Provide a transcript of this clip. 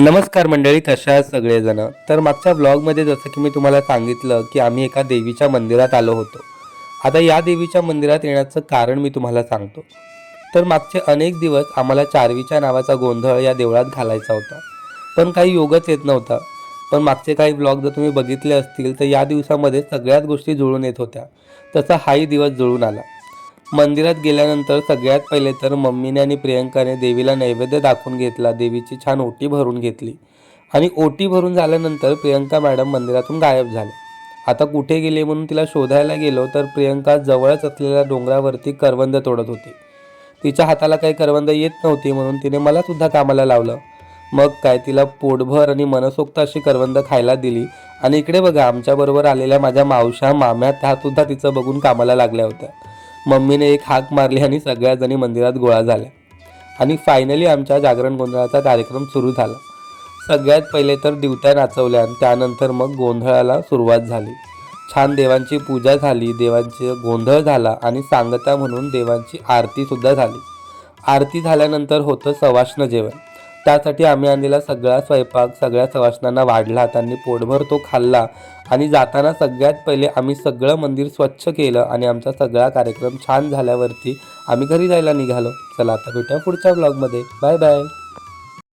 नमस्कार मंडळी, कशा आहात सगळेजण. तर मागच्या व्लॉगमध्ये जसं की मी तुम्हाला सांगितलं की आम्ही एका देवीच्या मंदिरात आलो होतो. आता या देवीच्या मंदिरात येण्याचं कारण मी तुम्हाला सांगतो. तर मागचे अनेक दिवस आम्हाला चारवीच्या नावाचा गोंधळ या देवळात घालायचा होता, पण काही योगच येत नव्हता. पण मागचे काही व्लॉग जर तुम्ही बघितले असतील तर या दिवसामध्ये सगळ्याच गोष्टी जुळून येत होत्या. तसा हाही दिवस जुळून आला. मंदिरात गेल्यानंतर सगळ्यात पहिले तर मम्मीने आणि प्रियंकाने देवीला नैवेद्य दाखवून घेतला. देवीची छान ओटी भरून घेतली आणि ओटी भरून झाल्यानंतर प्रियंका मॅडम मंदिरातून गायब झाल्या. आता कुठे गेले म्हणून तिला शोधायला गेलो तर प्रियंका जवळच असलेल्या डोंगरावरती करवंद तोडत होती. तिच्या हाताला काही करवंद येत नव्हती म्हणून तिने मला सुद्धा कामाला लावलं. मग काय, तिला पोटभर आणि मनसोक्त अशी करवंद खायला दिली. आणि इकडे बघा, आमच्याबरोबर आलेल्या माझ्या मावशा माम्या त्या सुद्धा तिचं बघून कामाला लागल्या होत्या. मम्मीने एक हाक मारली आणि सगळ्या जणी मंदिरात गोळा झाल्या आणि फायनली आमच्या जागरण गोंधळाचा कार्यक्रम सुरू झाला. सगळ्यात पहिले तर दिवट्या नाचवल्या आणि त्यानंतर मग गोंधळाला सुरुवात झाली. छान देवांची पूजा झाली, देवांचे गोंधळ झाला आणि सांगता म्हणून देवांची आरतीसुद्धा झाली. आरती झाल्यानंतर होतं सवाष्ण जेवण. त्यासाठी आम्ही आणलेला सगळा स्वयंपाक सगळ्या सवाष्णांना वाढला. त्यांनी पोटभर तो खाल्ला आणि जाताना सगळ्यात पहिले आम्ही सगळं मंदिर स्वच्छ केलं आणि आमचा सगळा कार्यक्रम छान झाल्यावरती आम्ही घरी जायला निघालो. चला आता भेटूया पुढच्या व्लॉगमध्ये. Bye bye.